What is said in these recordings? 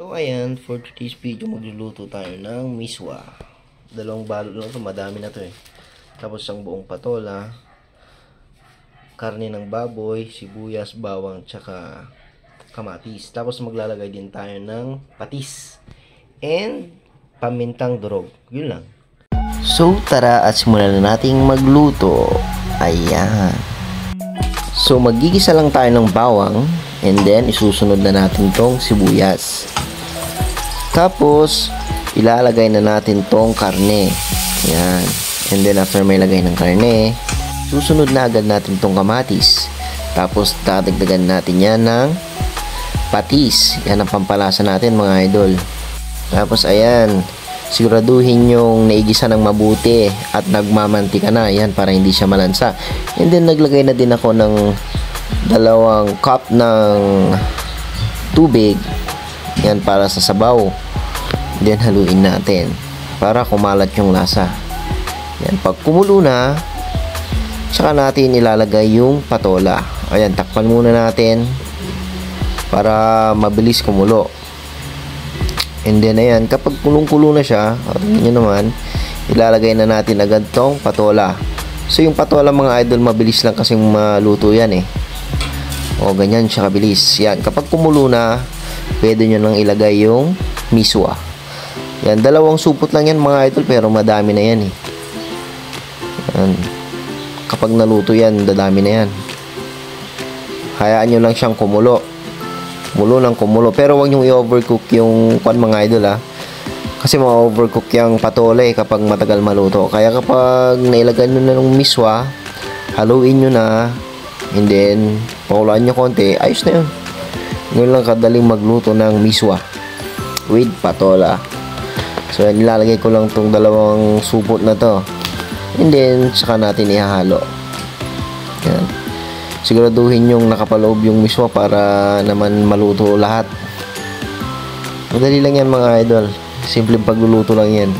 So ayan, for today's video magluluto tayo ng miswa. Dalawang balot lang ito, madami na to eh. Tapos ang buong patola, karne ng baboy, sibuyas, bawang, tsaka kamatis. Tapos maglalagay din tayo ng patis and pamintang durog. Yun lang. So tara at simulan na nating magluto. Ayan. So magigisa lang tayo ng bawang and then isusunod na natin tong sibuyas. Tapos ilalagay na natin tong karne. Ayan. And then after may lagay ng karne, susunod na agad natin tong kamatis. Tapos dadagdagan natin yan ng patis. Yan ang pampalasa natin mga idol. Tapos ayan, siguraduhin yung naigisa ng mabuti at nagmamantika na. Yan para hindi siya malansa. And then naglagay na din ako ng 2 cup ng tubig. Yan para sa sabaw. Then haluin natin para kumalat yung lasa. Yan, pag kumulo na, tsaka natin ilalagay yung patola. Ayan, takpan muna natin para mabilis kumulo. And then ayan, kapag kulong-kulo na siya, tingnan nyo naman, ilalagay na natin agad tong patola. So yung patola mga idol, mabilis lang kasing maluto yan eh. O ganyan siya kabilis. Yan, kapag kumulo na, pwede nyo nang ilagay yung miswa. Yan, 2 supot lang yan mga idol, pero madami na yan eh. Yan. Kapag naluto yan, dadami na yan. Hayaan nyo lang siyang kumulo. Kumulo ng kumulo. Pero huwag nyo i-overcook yung mga idol ha. Kasi ma-overcook yung patola eh kapag matagal maluto. Kaya kapag nailagay nyo na ng miswa, haluin nyo na. And then, pakulaan nyo konti. Ayos na yun. Ngayon lang kadaling magluto ng miswa with patola. So, nilalagay ko lang tong 2 supot na to. And then, saka natin ihahalo. Yan. Siguraduhin yung nakapaloob yung miswa para naman maluto lahat. Madali lang yan mga idol. Simpleng pagluluto lang yan.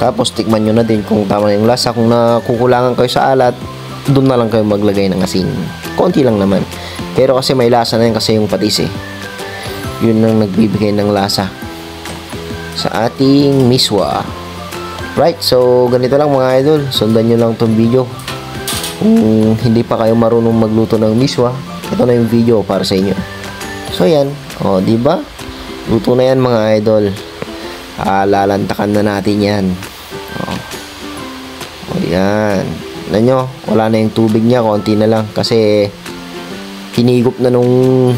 Tapos, tikman nyo na din kung tama yung lasa. Kung nakukulangan kayo sa alat, doon na lang kayo maglagay ng asin. Konti lang naman. Pero kasi may lasa na yan kasi yung patis eh. Yun ang nagbibigay ng lasa sa ating miswa. Right, so ganito lang mga idol. Sundan nyo lang tong video. Kung hindi pa kayo marunong magluto ng miswa, ito na yung video para sa inyo. So yan, o diba? Luto na yan mga idol. Lalantakan na natin yan. O yan. Alam nyo, wala na yung tubig niya, konti na lang kasi hinigop na nung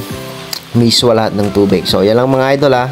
miswa lahat ng tubig. So yan lang mga idol ha.